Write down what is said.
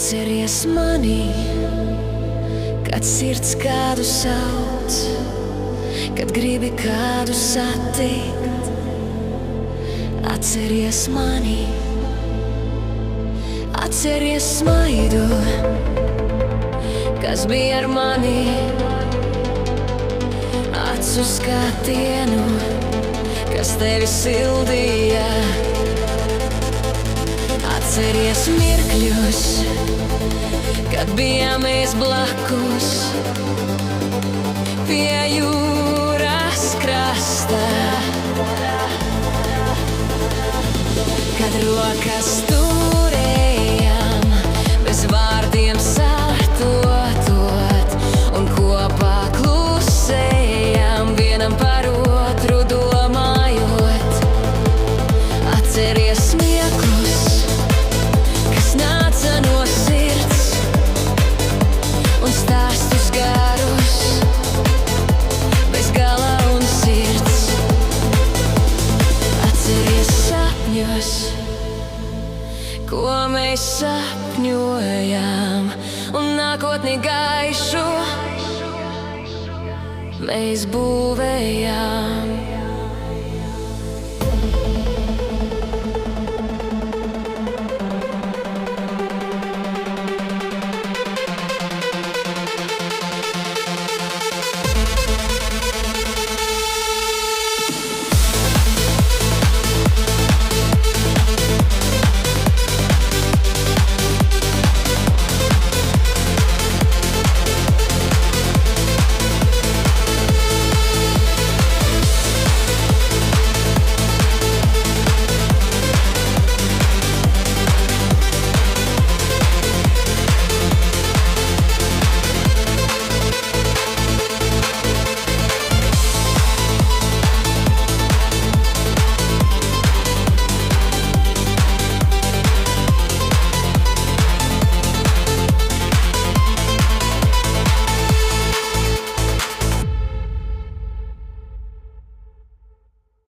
Atceries mani, kad sirds kādu sauc, kad gribi kādu satikt. Atceries mani, atceries smaidu, kas bija ar mani, acu skatienu, kas tevi sildīja. Atceries mirkļus, kad bijām mēs blakus pie jūras krasta, kad rokas turējām bez vārdiem sārtotot un kopā klusējām vienam par otru domājot. Atceries smieklus, kas nāca no sirds, un stāstus garus bez gala un sirds. Atceries sapņus, ko mēs sapņojām, un nākotni gaišu mēs būvējām.